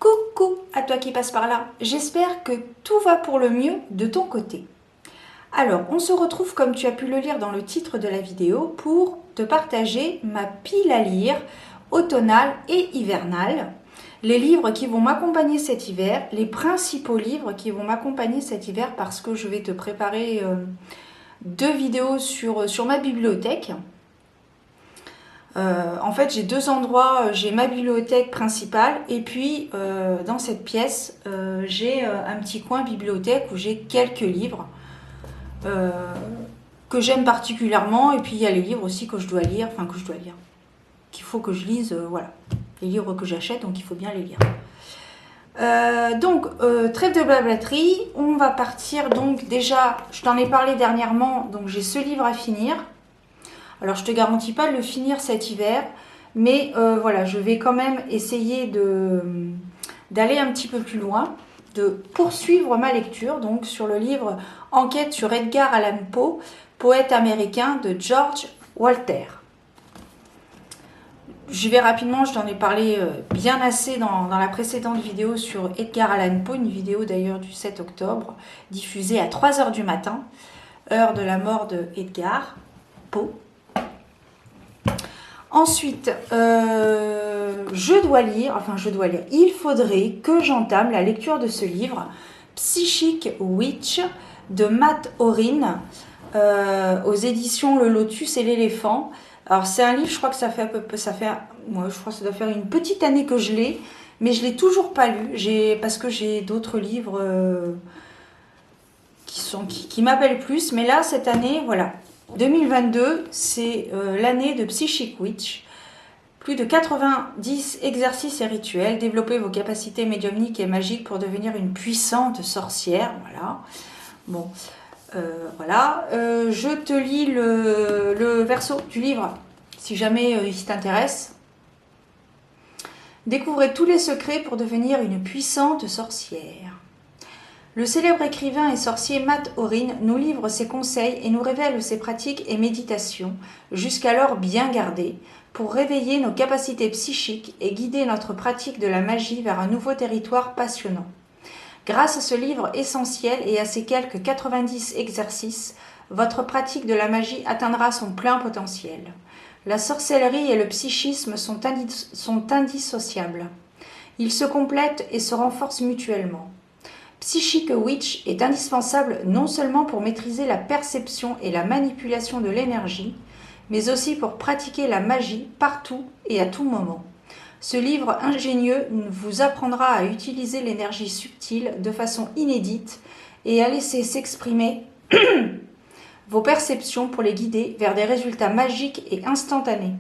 Coucou à toi qui passe par là, j'espère que tout va pour le mieux de ton côté. Alors, on se retrouve comme tu as pu le lire dans le titre de la vidéo pour te partager ma pile à lire automnale et hivernale. Les livres qui vont m'accompagner cet hiver, les principaux livres qui vont m'accompagner cet hiver parce que je vais te préparer deux vidéos sur ma bibliothèque. En fait, j'ai deux endroits, j'ai ma bibliothèque principale et puis dans cette pièce, j'ai un petit coin bibliothèque où j'ai quelques livres que j'aime particulièrement et puis il y a les livres aussi que je dois lire, qu'il faut que je lise, voilà, les livres que j'achète, donc il faut bien les lire. Trêve de blablaterie, on va partir donc déjà, je t'en ai parlé dernièrement, donc j'ai ce livre à finir. Alors, je ne te garantis pas de le finir cet hiver, mais voilà, je vais quand même essayer d'aller un petit peu plus loin, de poursuivre ma lecture, donc sur le livre Enquête sur Edgar Allan Poe, poète américain de George Walter. Je vais rapidement, je t'en ai parlé bien assez dans la précédente vidéo sur Edgar Allan Poe, une vidéo d'ailleurs du 7 octobre, diffusée à 3 h du matin, heure de la mort de Edgar Poe. Ensuite, il faudrait que j'entame la lecture de ce livre, Psychic Witch, de Matt Orrin, aux éditions Le Lotus et l'Éléphant. Alors c'est un livre, je crois que ça doit faire une petite année que je l'ai, mais je ne l'ai toujours pas lu, parce que j'ai d'autres livres qui m'appellent plus, mais là, cette année, voilà. 2022, c'est l'année de Psychic Witch. Plus de 90 exercices et rituels. Développez vos capacités médiumniques et magiques pour devenir une puissante sorcière. Voilà. Bon, voilà. Je te lis le verso du livre, si jamais il t'intéresse. Découvrez tous les secrets pour devenir une puissante sorcière. Le célèbre écrivain et sorcier Matt Orrin nous livre ses conseils et nous révèle ses pratiques et méditations, jusqu'alors bien gardées, pour réveiller nos capacités psychiques et guider notre pratique de la magie vers un nouveau territoire passionnant. Grâce à ce livre essentiel et à ses quelques 90 exercices, votre pratique de la magie atteindra son plein potentiel. La sorcellerie et le psychisme sont indissociables. Ils se complètent et se renforcent mutuellement. Psychic Witch est indispensable non seulement pour maîtriser la perception et la manipulation de l'énergie, mais aussi pour pratiquer la magie partout et à tout moment. Ce livre ingénieux vous apprendra à utiliser l'énergie subtile de façon inédite et à laisser s'exprimer vos perceptions pour les guider vers des résultats magiques et instantanés.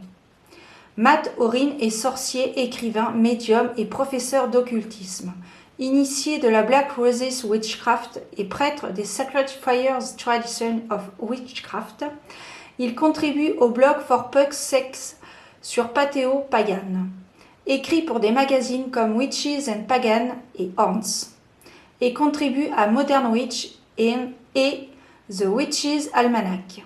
Matt Orrin est sorcier, écrivain, médium et professeur d'occultisme. Initié de la Black Roses Witchcraft et prêtre des Sacred Fires Tradition of Witchcraft, il contribue au blog For Puck Sex sur Pathéo Pagan, écrit pour des magazines comme Witches and Pagan et Horns, et contribue à Modern Witch et The Witches Almanac.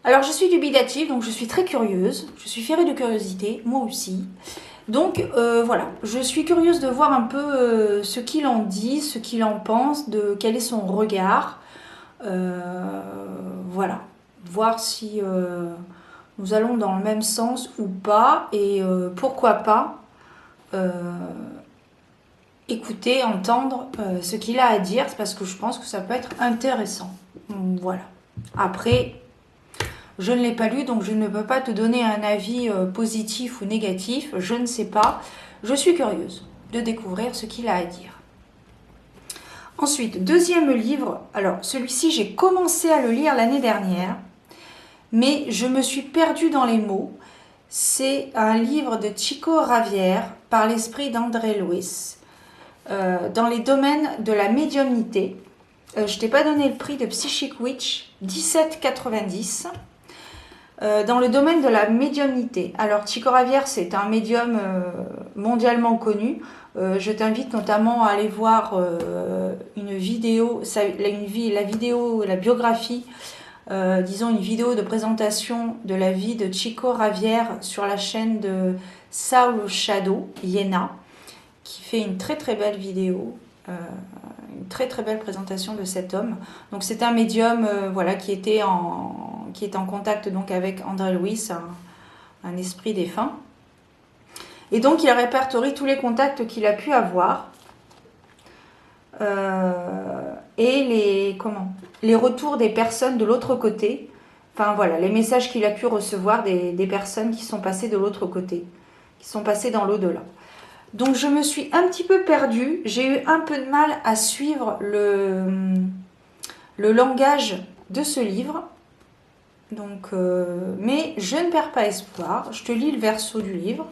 Alors je suis dubitative, donc je suis très curieuse, je suis ferrée de curiosité, moi aussi. Donc voilà, je suis curieuse de voir un peu ce qu'il en dit, ce qu'il en pense, quel est son regard. Voilà, voir si nous allons dans le même sens ou pas, et pourquoi pas écouter, entendre ce qu'il a à dire, parce que je pense que ça peut être intéressant. Voilà. Après, je ne l'ai pas lu, donc je ne peux pas te donner un avis positif ou négatif. Je ne sais pas. Je suis curieuse de découvrir ce qu'il a à dire. Ensuite, deuxième livre. Alors, celui-ci, j'ai commencé à le lire l'année dernière, mais je me suis perdue dans les mots. C'est un livre de Chico Ravière, par l'esprit d'André Louis, dans les domaines de la médiumnité. Je t'ai pas donné le prix de Psychic Witch, 17,90 €. Dans le domaine de la médiumnité. Alors, Chico Ravière, c'est un médium mondialement connu. Je t'invite notamment à aller voir une vidéo, la biographie, disons une vidéo de présentation de la vie de Chico Ravière sur la chaîne de Soul Shadow, Yéna. qui fait une très très belle vidéo, une très très belle présentation de cet homme. Donc c'est un médium voilà, qui est en contact donc avec André Louis, un esprit défunt. Et donc il répertorie tous les contacts qu'il a pu avoir et les retours des personnes de l'autre côté. Enfin voilà, les messages qu'il a pu recevoir des personnes qui sont passées de l'autre côté, qui sont passées dans l'au-delà. Donc je me suis un petit peu perdue, j'ai eu un peu de mal à suivre le langage de ce livre. Donc, mais je ne perds pas espoir, je te lis le verso du livre.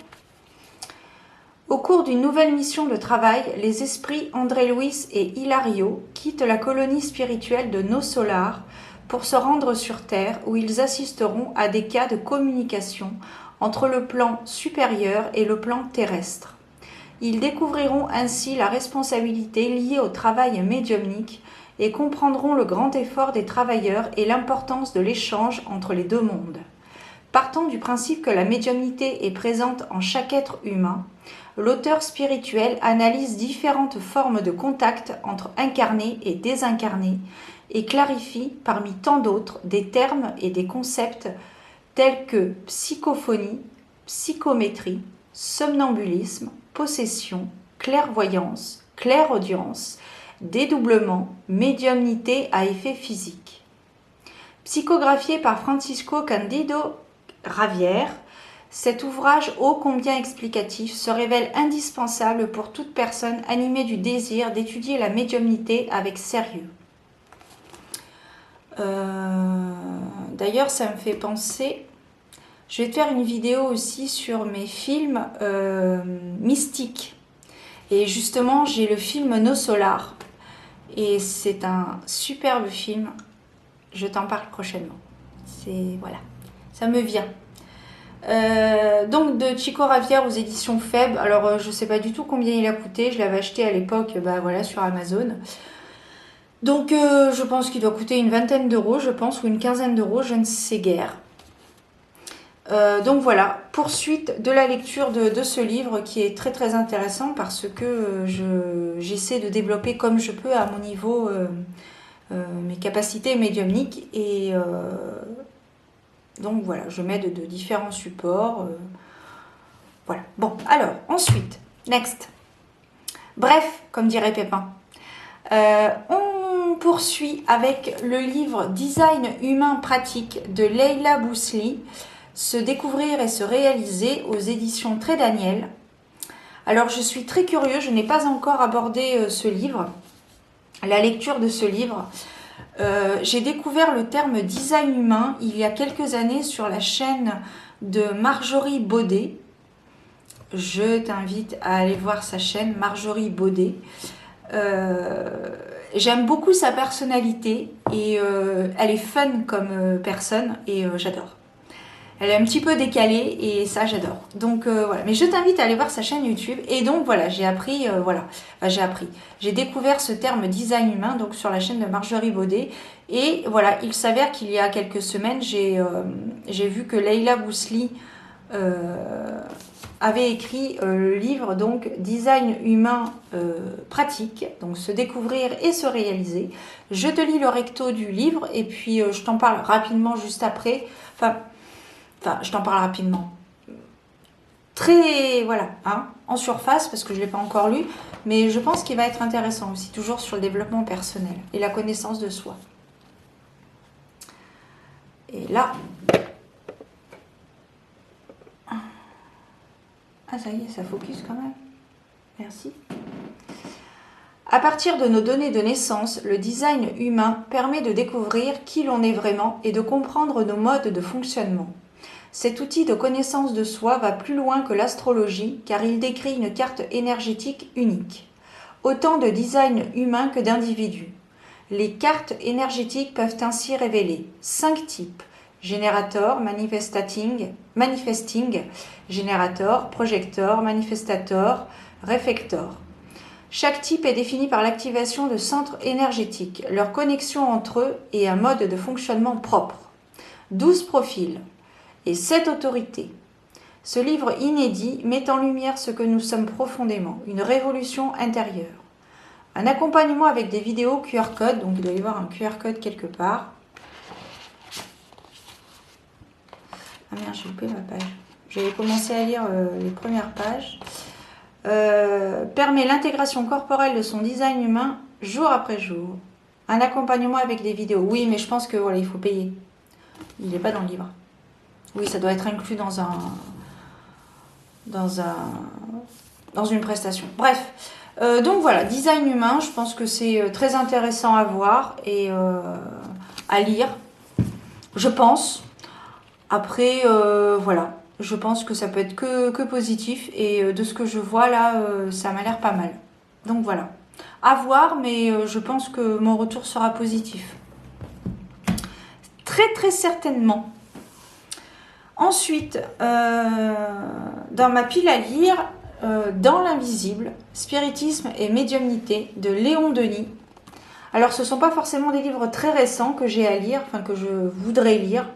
Au cours d'une nouvelle mission de travail, les esprits André Louis et Hilario quittent la colonie spirituelle de No Solar pour se rendre sur Terre où ils assisteront à des cas de communication entre le plan supérieur et le plan terrestre. Ils découvriront ainsi la responsabilité liée au travail médiumnique et comprendront le grand effort des travailleurs et l'importance de l'échange entre les deux mondes. Partant du principe que la médiumnité est présente en chaque être humain, l'auteur spirituel analyse différentes formes de contact entre incarnés et désincarnés et clarifie, parmi tant d'autres, des termes et des concepts tels que psychophonie, psychométrie, somnambulisme, possession, clairvoyance, clairaudience, dédoublement, médiumnité à effet physique. Psychographié par Francisco Candido Ravière, cet ouvrage ô combien explicatif se révèle indispensable pour toute personne animée du désir d'étudier la médiumnité avec sérieux. D'ailleurs, ça me fait penser, je vais te faire une vidéo aussi sur mes films mystiques. Et justement, j'ai le film No Solar. Et c'est un superbe film. Je t'en parle prochainement. Voilà, ça me vient. Donc de Chico Ravière aux éditions Feb. Alors je sais pas du tout combien il a coûté. Je l'avais acheté à l'époque voilà, sur Amazon. Donc je pense qu'il doit coûter une vingtaine d'euros, je pense, ou une quinzaine d'euros, je ne sais guère. Donc voilà, poursuite de la lecture de ce livre qui est très très intéressant parce que j'essaie de développer comme je peux à mon niveau mes capacités médiumniques et donc voilà, je m'aide de différents supports. Voilà. Bon, alors, ensuite, next. Bref, comme dirait Pépin. On poursuit avec le livre Design humain pratique de Leila Bousli, Se découvrir et se réaliser aux éditions Très Daniel. Alors, je suis très curieuse, je n'ai pas encore abordé ce livre, la lecture de ce livre. J'ai découvert le terme design humain il y a quelques années sur la chaîne de Marjorie Baudet. Je t'invite à aller voir sa chaîne, Marjorie Baudet. J'aime beaucoup sa personnalité et elle est fun comme personne et j'adore. Elle est un petit peu décalée et ça j'adore. Donc voilà, mais je t'invite à aller voir sa chaîne YouTube. Et donc voilà, j'ai appris, j'ai découvert ce terme design humain donc sur la chaîne de Marjorie Baudet. Et voilà, il s'avère qu'il y a quelques semaines, j'ai vu que Leila Bousli avait écrit le livre donc Design humain pratique, donc se découvrir et se réaliser. Je te lis le recto du livre et puis je t'en parle rapidement juste après. Enfin, je t'en parle rapidement. Très, voilà, en surface, parce que je ne l'ai pas encore lu, mais je pense qu'il va être intéressant aussi, toujours sur le développement personnel et la connaissance de soi. Et là... Ah, ça y est, ça focus quand même. Merci. À partir de nos données de naissance, le design humain permet de découvrir qui l'on est vraiment et de comprendre nos modes de fonctionnement. Cet outil de connaissance de soi va plus loin que l'astrologie car il décrit une carte énergétique unique. Autant de design humain que d'individus. Les cartes énergétiques peuvent ainsi révéler 5 types. Générateur, manifesting, générateur, projecteur, manifestateur, réflecteur. Chaque type est défini par l'activation de centres énergétiques, leur connexion entre eux et un mode de fonctionnement propre. 12 profils et 7 autorités. Ce livre inédit met en lumière ce que nous sommes profondément, une révolution intérieure. Un accompagnement avec des vidéos QR code, donc il doit y avoir un QR code quelque part. Ah merde, j'ai loupé ma page. J'avais commencé à lire les premières pages. Permet l'intégration corporelle de son design humain jour après jour. Un accompagnement avec des vidéos. Oui, mais je pense que voilà, il faut payer. Il n'est pas dans le livre. Oui, ça doit être inclus dans une prestation. Bref, donc voilà, design humain, je pense que c'est très intéressant à voir et à lire, je pense. Après, voilà, je pense que ça peut être que positif et de ce que je vois là, ça m'a l'air pas mal. Donc voilà, à voir, mais je pense que mon retour sera positif. Très très certainement. Ensuite, dans ma pile à lire, Dans l'invisible, spiritisme et médiumnité de Léon Denis. Alors ce ne sont pas forcément des livres très récents que j'ai à lire, enfin que je voudrais lire.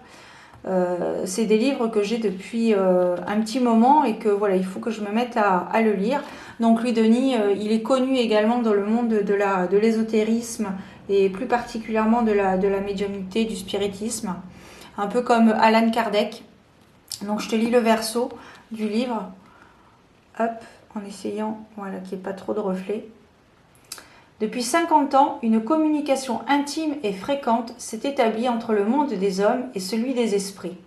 C'est des livres que j'ai depuis un petit moment et que voilà, il faut que je me mette à le lire. Donc lui, Denis, il est connu également dans le monde de l'ésotérisme et plus particulièrement de la médiumnité, du spiritisme. Un peu comme Alan Kardec. Donc je te lis le verso du livre, hop, en essayant voilà, qu'il n'y ait pas trop de reflets. Depuis 50 ans, une communication intime et fréquente s'est établie entre le monde des hommes et celui des esprits.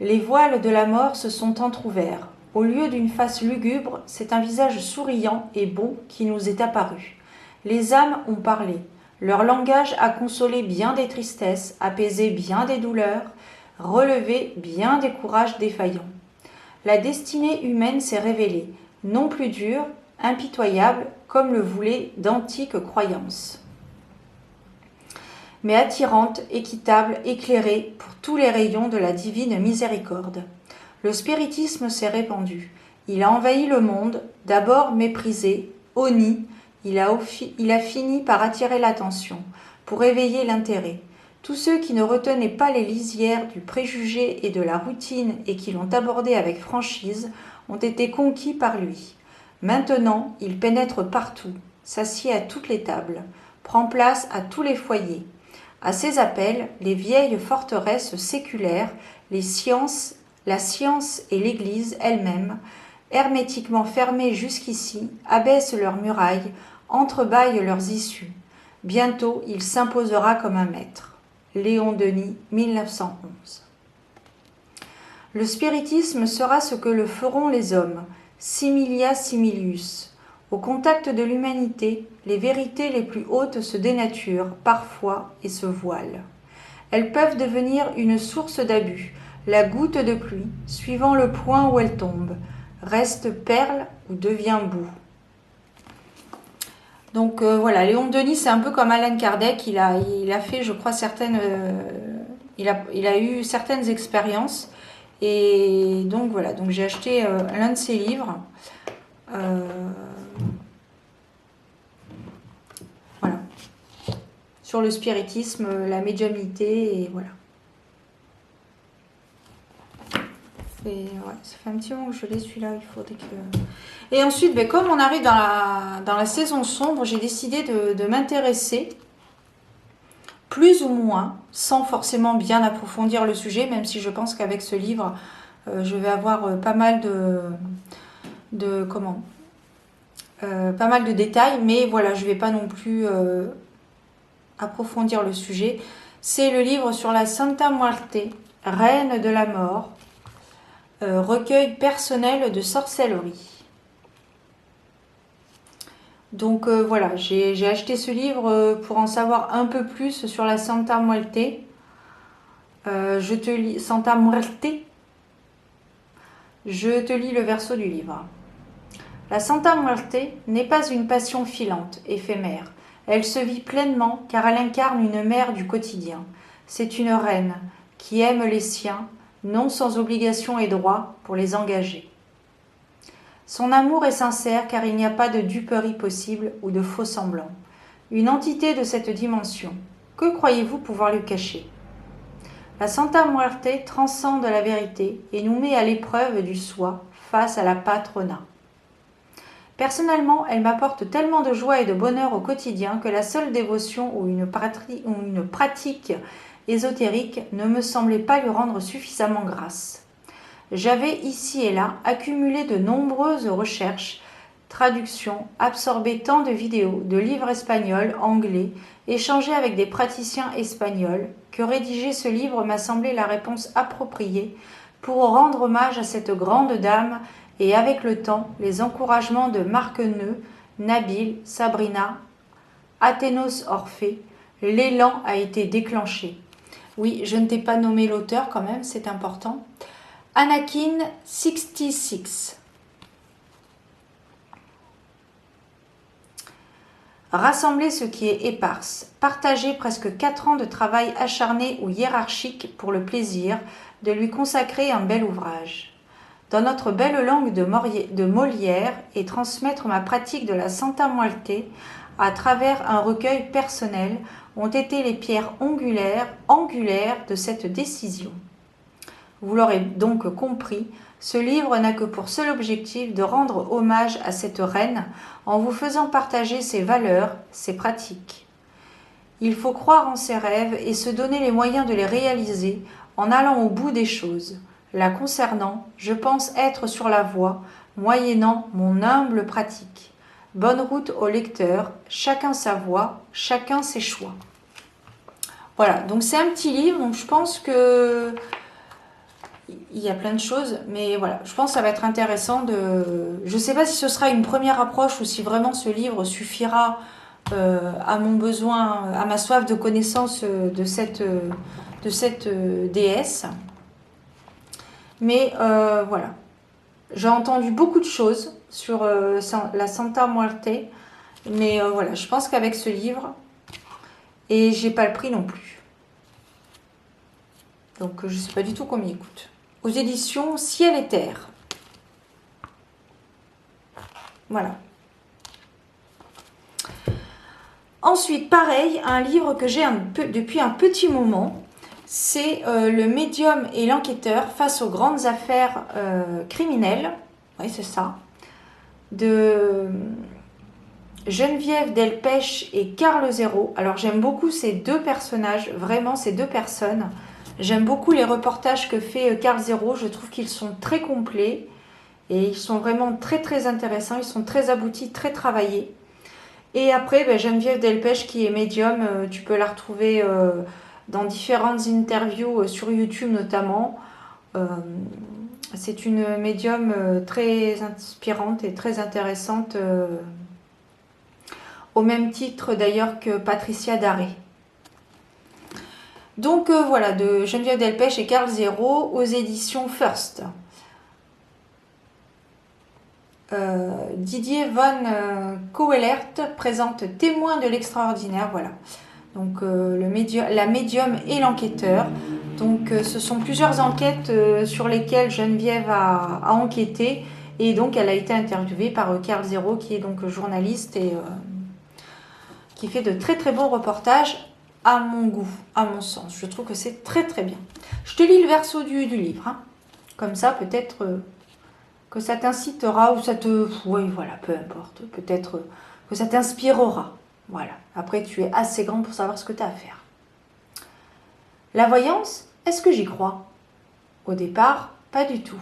Les voiles de la mort se sont entr'ouverts. Au lieu d'une face lugubre, c'est un visage souriant et beau qui nous est apparu. Les âmes ont parlé. Leur langage a consolé bien des tristesses, apaisé bien des douleurs, relevé bien des courages défaillants. La destinée humaine s'est révélée, non plus dure, impitoyable, comme le voulaient d'antiques croyances, mais attirante, équitable, éclairée pour tous les rayons de la divine miséricorde. Le spiritisme s'est répandu. Il a envahi le monde, d'abord méprisé, honni, il a fini par attirer l'attention, pour éveiller l'intérêt. Tous ceux qui ne retenaient pas les lisières du préjugé et de la routine et qui l'ont abordé avec franchise ont été conquis par lui. Maintenant, il pénètre partout, s'assied à toutes les tables, prend place à tous les foyers. À ses appels, les vieilles forteresses séculaires, la science et l'Église elle-même, hermétiquement fermées jusqu'ici, abaissent leurs murailles, entrebâillent leurs issues. Bientôt, il s'imposera comme un maître. Léon Denis, 1911. Le spiritisme sera ce que le feront les hommes, similia similius. Au contact de l'humanité, les vérités les plus hautes se dénaturent parfois et se voilent. Elles peuvent devenir une source d'abus, la goutte de pluie, suivant le point où elle tombe, reste perle ou devient boue. Donc voilà, Léon Denis, c'est un peu comme Alan Kardec, il a fait, je crois, il a eu certaines expériences. Et donc voilà, donc j'ai acheté l'un de ses livres. Voilà. Sur le spiritisme, la médiumnité, et voilà. Et ouais, ça fait un petit moment que je l'ai celui-là, il faudrait que... Et ensuite, ben, comme on arrive dans la saison sombre, j'ai décidé de m'intéresser plus ou moins, sans forcément bien approfondir le sujet, même si je pense qu'avec ce livre, je vais avoir pas mal pas mal de détails, mais voilà, je ne vais pas non plus approfondir le sujet. C'est le livre sur la Santa Muerte, reine de la mort, recueil personnel de sorcellerie. Donc voilà, j'ai acheté ce livre pour en savoir un peu plus sur la Santa Muerte. Je te lis Santa Muerte. Je te lis le verso du livre. La Santa Muerte n'est pas une passion filante, éphémère. Elle se vit pleinement car elle incarne une mère du quotidien. C'est une reine qui aime les siens, non sans obligation et droit pour les engager. Son amour est sincère car il n'y a pas de duperie possible ou de faux semblants. Une entité de cette dimension, que croyez-vous pouvoir lui cacher ? La Santa Muerte transcende la vérité et nous met à l'épreuve du soi face à la patrona. Personnellement, elle m'apporte tellement de joie et de bonheur au quotidien que la seule dévotion ou une pratique ésotérique ne me semblait pas lui rendre suffisamment grâce. J'avais ici et là accumulé de nombreuses recherches, traductions, absorbé tant de vidéos, de livres espagnols, anglais, échangé avec des praticiens espagnols, que rédiger ce livre m'a semblé la réponse appropriée pour rendre hommage à cette grande dame et avec le temps, les encouragements de Marqueneux, Nabil, Sabrina, Athénos Orphée, l'élan a été déclenché. Oui, je ne t'ai pas nommé l'auteur quand même, c'est important. Anakin 66. Rassembler ce qui est éparse, partager presque 4 ans de travail acharné ou hiérarchique pour le plaisir de lui consacrer un bel ouvrage. Dans notre belle langue de Molière et transmettre ma pratique de la Santa Muerte à travers un recueil personnel ont été les pierres angulaires de cette décision. Vous l'aurez donc compris, ce livre n'a que pour seul objectif de rendre hommage à cette reine en vous faisant partager ses valeurs, ses pratiques. Il faut croire en ses rêves et se donner les moyens de les réaliser en allant au bout des choses. La concernant, je pense être sur la voie, moyennant mon humble pratique. Bonne route au lecteur, chacun sa voie, chacun ses choix. Voilà, donc c'est un petit livre, donc je pense que il y a plein de choses, mais voilà, je pense que ça va être intéressant de... Je ne sais pas si ce sera une première approche ou si vraiment ce livre suffira à mon besoin, à ma soif de connaissance de cette déesse. Mais voilà, j'ai entendu beaucoup de choses sur la Santa Muerte, mais voilà, je pense qu'avec ce livre, et j'ai pas le prix non plus. Donc je sais pas du tout combien il coûte. Aux éditions Ciel et Terre. Voilà. Ensuite, pareil, un livre que j'ai depuis un petit moment, c'est Le médium et l'enquêteur face aux grandes affaires criminelles. Oui, c'est ça. De Geneviève Delpech et Carl Zéro. Alors, j'aime beaucoup ces deux personnages, vraiment ces deux personnes. J'aime beaucoup les reportages que fait Carl Zéro. Je trouve qu'ils sont très complets et ils sont vraiment très très intéressants. Ils sont très aboutis, très travaillés. Et après, Geneviève Delpech qui est médium, tu peux la retrouver dans différentes interviews sur YouTube notamment. C'est une médium très inspirante et très intéressante, au même titre d'ailleurs que Patricia Daré. Donc voilà, de Geneviève Delpech et Carl Zéro aux éditions First. Didier Von Coelert présente Témoin de l'extraordinaire, voilà. Donc la médium et l'enquêteur. Donc ce sont plusieurs enquêtes sur lesquelles Geneviève a enquêté et donc elle a été interviewée par Carl Zéro qui est donc journaliste et qui fait de très très bons reportages à mon goût, à mon sens. Je trouve que c'est très très bien. Je te lis le verso du livre, hein. Comme ça peut-être que ça t'incitera ou ça te... Oui, voilà, peu importe. Peut-être que ça t'inspirera. Voilà. Après, tu es assez grand pour savoir ce que tu as à faire. La voyance, est-ce que j'y crois? Au départ, pas du tout.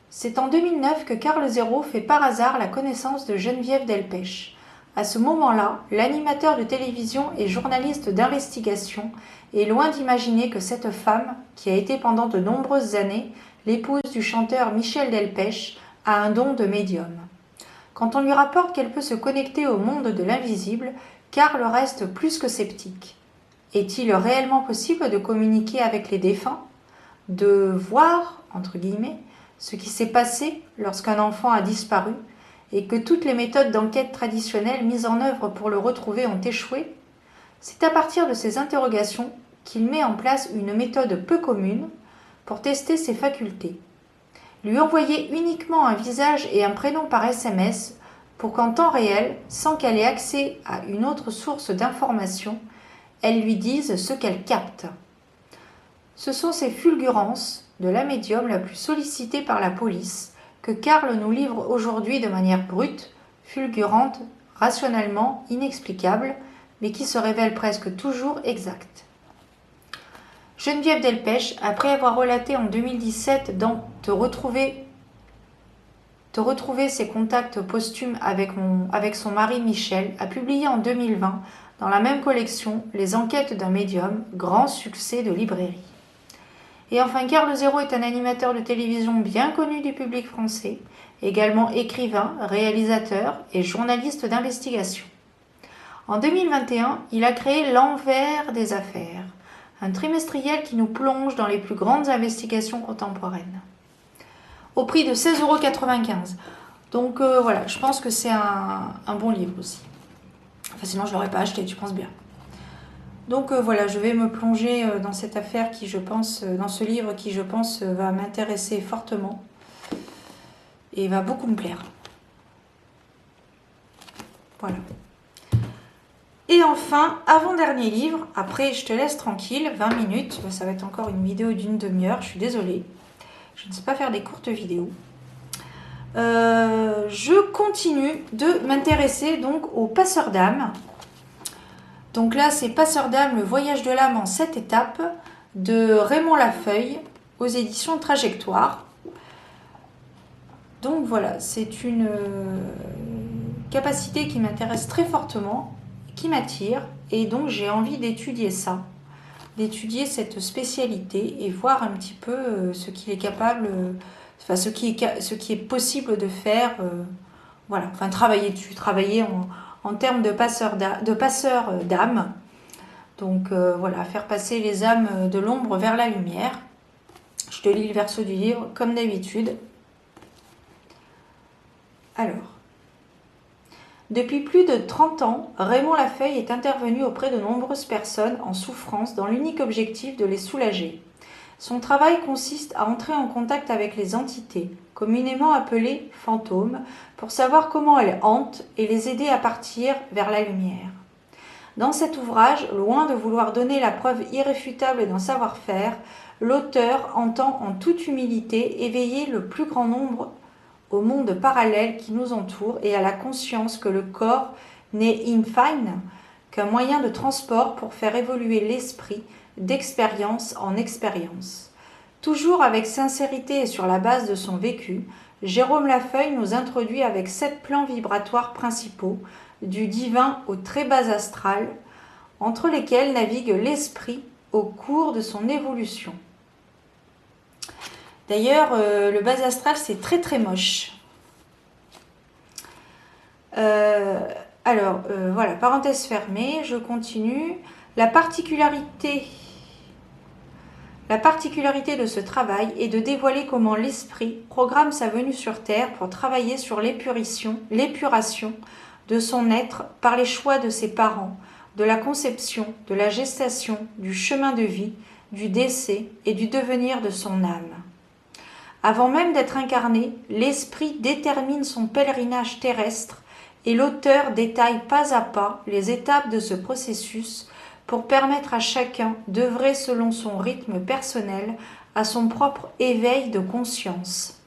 C'est en 2009 que Carl Zéro fait par hasard la connaissance de Geneviève Delpech. À ce moment-là, l'animateur de télévision et journaliste d'investigation est loin d'imaginer que cette femme, qui a été pendant de nombreuses années l'épouse du chanteur Michel Delpech, a un don de médium. Quand on lui rapporte qu'elle peut se connecter au monde de l'invisible, Carl reste plus que sceptique. Est-il réellement possible de communiquer avec les défunts? De voir, entre guillemets, ce qui s'est passé lorsqu'un enfant a disparu et que toutes les méthodes d'enquête traditionnelles mises en œuvre pour le retrouver ont échoué? C'est à partir de ces interrogations qu'il met en place une méthode peu commune pour tester ses facultés. Lui envoyer uniquement un visage et un prénom par SMS pour qu'en temps réel, sans qu'elle ait accès à une autre source d'information, elle lui dise ce qu'elle capte. Ce sont ces fulgurances de la médium la plus sollicitée par la police que Karl nous livre aujourd'hui de manière brute, fulgurante, rationnellement inexplicable, mais qui se révèle presque toujours exacte. Geneviève Delpech, après avoir relaté en 2017 dans Te retrouver ses contacts posthumes avec son mari Michel, a publié en 2020 dans la même collection Les enquêtes d'un médium, grand succès de librairie. Et enfin, Karl Zéro est un animateur de télévision bien connu du public français, également écrivain, réalisateur et journaliste d'investigation. En 2021, il a créé L'Envers des affaires, un trimestriel qui nous plonge dans les plus grandes investigations contemporaines, au prix de 16,95 €. Donc voilà, je pense que c'est un bon livre aussi. Enfin, sinon, je ne l'aurais pas acheté, tu penses bien. Donc voilà, je vais me plonger dans cette affaire qui, je pense, dans ce livre qui, je pense, va m'intéresser fortement et va beaucoup me plaire. Voilà. Et enfin, avant-dernier livre, après je te laisse tranquille, 20 minutes, ça va être encore une vidéo d'une demi-heure, je suis désolée. Je ne sais pas faire des courtes vidéos. Je continue de m'intéresser donc aux passeurs d'âme. Donc là, c'est Passeurs d'âme, le voyage de l'âme en 7 étapes de Raymond Lafeuille aux éditions Trajectoire. Donc voilà, c'est une capacité qui m'intéresse très fortement, qui m'attire, et donc j'ai envie d'étudier ça, d'étudier cette spécialité et voir un petit peu ce qu'il est capable, enfin ce qui est possible de faire, voilà, enfin travailler dessus, travailler en termes de passeurs d'âme. Donc voilà, faire passer les âmes de l'ombre vers la lumière. Je te lis le verso du livre comme d'habitude. Alors, depuis plus de 30 ans, Raymond Lafeuille est intervenu auprès de nombreuses personnes en souffrance dans l'unique objectif de les soulager. Son travail consiste à entrer en contact avec les entités, communément appelées fantômes, pour savoir comment elles hantent et les aider à partir vers la lumière. Dans cet ouvrage, loin de vouloir donner la preuve irréfutable d'un savoir-faire, l'auteur entend en toute humilité éveiller le plus grand nombre au monde parallèle qui nous entoure et à la conscience que le corps n'est in fine qu'un moyen de transport pour faire évoluer l'esprit d'expérience en expérience. Toujours avec sincérité et sur la base de son vécu, Jérôme Lafeuille nous introduit avec 7 plans vibratoires principaux, du divin au très bas astral, entre lesquels navigue l'esprit au cours de son évolution. D'ailleurs, le bas astral, c'est très très moche. Voilà, parenthèse fermée, je continue. La particularité de ce travail est de dévoiler comment l'esprit programme sa venue sur Terre pour travailler sur l'épuration de son être par les choix de ses parents, de la conception, de la gestation, du chemin de vie, du décès et du devenir de son âme. Avant même d'être incarné, l'esprit détermine son pèlerinage terrestre et l'auteur détaille pas à pas les étapes de ce processus pour permettre à chacun d'œuvrer selon son rythme personnel à son propre éveil de conscience.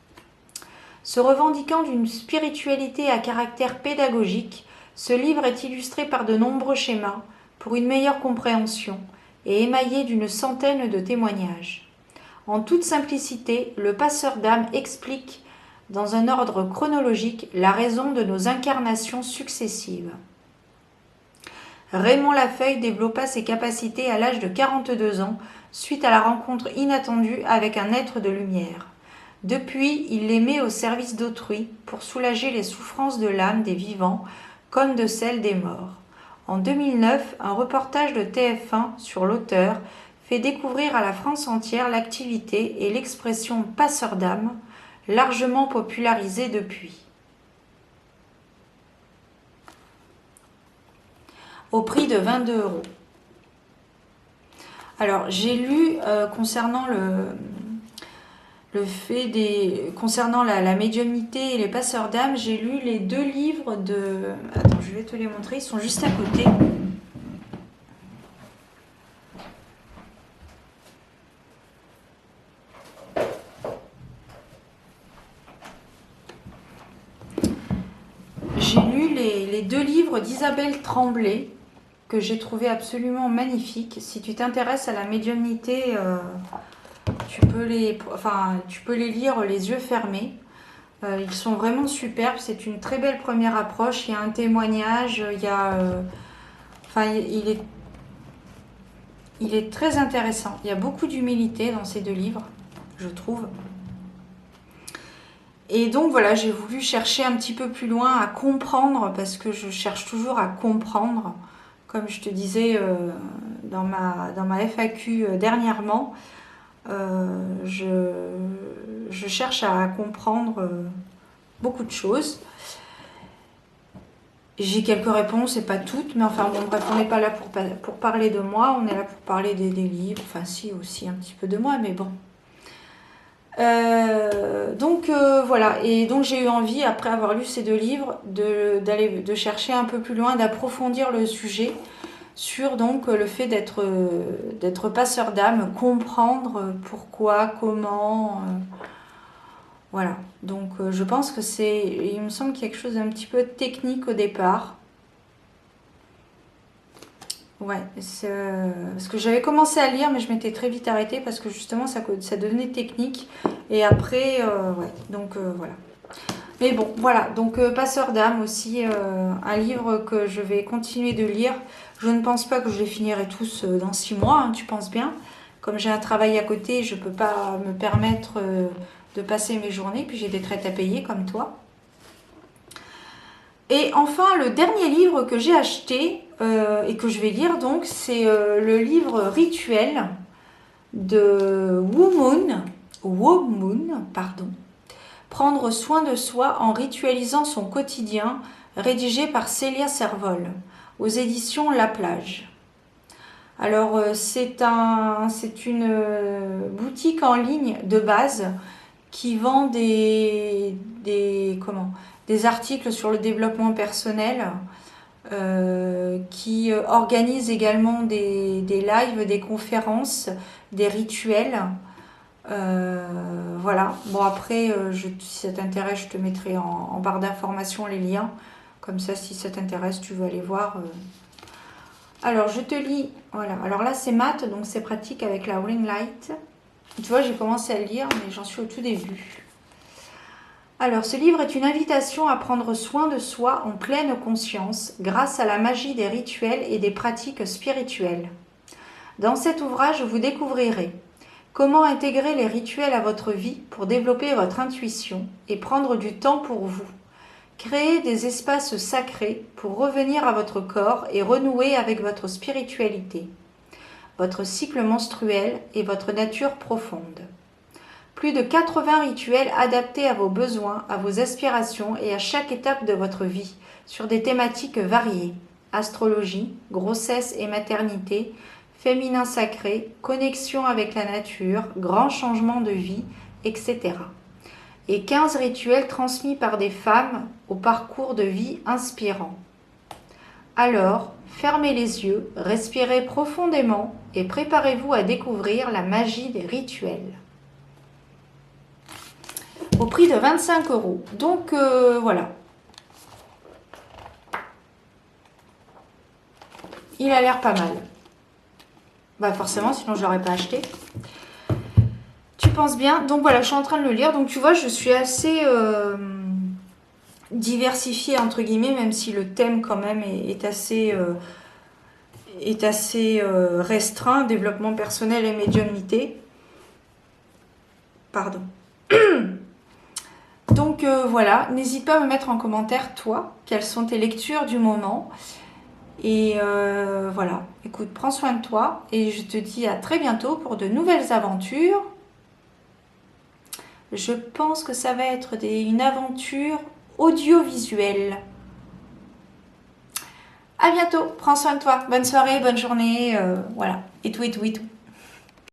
Se revendiquant d'une spiritualité à caractère pédagogique, ce livre est illustré par de nombreux schémas pour une meilleure compréhension et émaillé d'une centaine de témoignages. En toute simplicité, le passeur d'âme explique, dans un ordre chronologique, la raison de nos incarnations successives. Raymond Lafeuille développa ses capacités à l'âge de 42 ans, suite à la rencontre inattendue avec un être de lumière. Depuis, il les met au service d'autrui pour soulager les souffrances de l'âme des vivants comme de celles des morts. En 2009, un reportage de TF1 sur l'auteur fait découvrir à la France entière l'activité et l'expression passeur d'âme, largement popularisée depuis. Au prix de 22 €. Alors, j'ai lu concernant concernant la médiumnité et les passeurs d'âme, j'ai lu les 2 livres de... Attends, je vais te les montrer, ils sont juste à côté. les 2 livres d'Isabelle Tremblay que j'ai trouvé absolument magnifiques. Si tu t'intéresses à la médiumnité, tu peux les lire les yeux fermés. Ils sont vraiment superbes. C'est une très belle première approche. Il y a un témoignage. Il est très intéressant. Il y a beaucoup d'humilité dans ces 2 livres, je trouve. Et donc voilà, j'ai voulu chercher un petit peu plus loin à comprendre, parce que je cherche toujours à comprendre. Comme je te disais dans ma FAQ dernièrement, je cherche à comprendre beaucoup de choses. J'ai quelques réponses et pas toutes, mais enfin bon, bref, on n'est pas là pour parler de moi, on est là pour parler des livres, enfin si, aussi un petit peu de moi, mais bon. Voilà, et donc j'ai eu envie, après avoir lu ces 2 livres, de chercher un peu plus loin, d'approfondir le sujet sur donc le fait d'être passeur d'âme, comprendre pourquoi, comment, voilà. Donc je pense que il me semble quelque chose d'un petit peu technique au départ. Ouais, parce que j'avais commencé à lire, mais je m'étais très vite arrêtée parce que justement ça devenait technique. Et après, ouais, donc voilà. Mais bon, voilà, donc Passeur d'âme aussi, un livre que je vais continuer de lire. Je ne pense pas que je les finirai tous dans 6 mois, hein, tu penses bien. Comme j'ai un travail à côté, je ne peux pas me permettre de passer mes journées, puis j'ai des traites à payer comme toi. Et enfin, le dernier livre que j'ai acheté et que je vais lire, donc, c'est le livre Rituel de Womoon, pardon. Prendre soin de soi en ritualisant son quotidien, rédigé par Célia Servol, aux éditions La Plage. Alors, c'est une boutique en ligne de base qui vend des articles sur le développement personnel, qui organise également des lives, des conférences, des rituels. Voilà. Bon, après, si ça t'intéresse, je te mettrai en barre d'informations les liens. Comme ça, si ça t'intéresse, tu veux aller voir. Alors, je te lis. Voilà. Alors là, c'est mat, donc c'est pratique avec la ring light. Tu vois, j'ai commencé à le lire, mais j'en suis au tout début. Alors, ce livre est une invitation à prendre soin de soi en pleine conscience grâce à la magie des rituels et des pratiques spirituelles. Dans cet ouvrage, vous découvrirez comment intégrer les rituels à votre vie pour développer votre intuition et prendre du temps pour vous. Créer des espaces sacrés pour revenir à votre corps et renouer avec votre spiritualité, votre cycle menstruel et votre nature profonde. Plus de 80 rituels adaptés à vos besoins, à vos aspirations et à chaque étape de votre vie, sur des thématiques variées. Astrologie, grossesse et maternité, féminin sacré, connexion avec la nature, grands changements de vie, etc. Et 15 rituels transmis par des femmes au parcours de vie inspirant. Alors, fermez les yeux, respirez profondément et préparez-vous à découvrir la magie des rituels. Au prix de 25 €. Donc voilà. Il a l'air pas mal. Bah forcément, sinon je l'aurais pas acheté. Tu penses bien. Donc voilà, je suis en train de le lire. Donc tu vois, je suis assez diversifiée entre guillemets, même si le thème quand même est assez restreint, développement personnel et médiumnité. Pardon. Donc voilà, n'hésite pas à me mettre en commentaire, toi, quelles sont tes lectures du moment. Et voilà, écoute, prends soin de toi et je te dis à très bientôt pour de nouvelles aventures. Je pense que ça va être une aventure audiovisuelle. À bientôt, prends soin de toi, bonne soirée, bonne journée, voilà, et tout, et tout, et tout.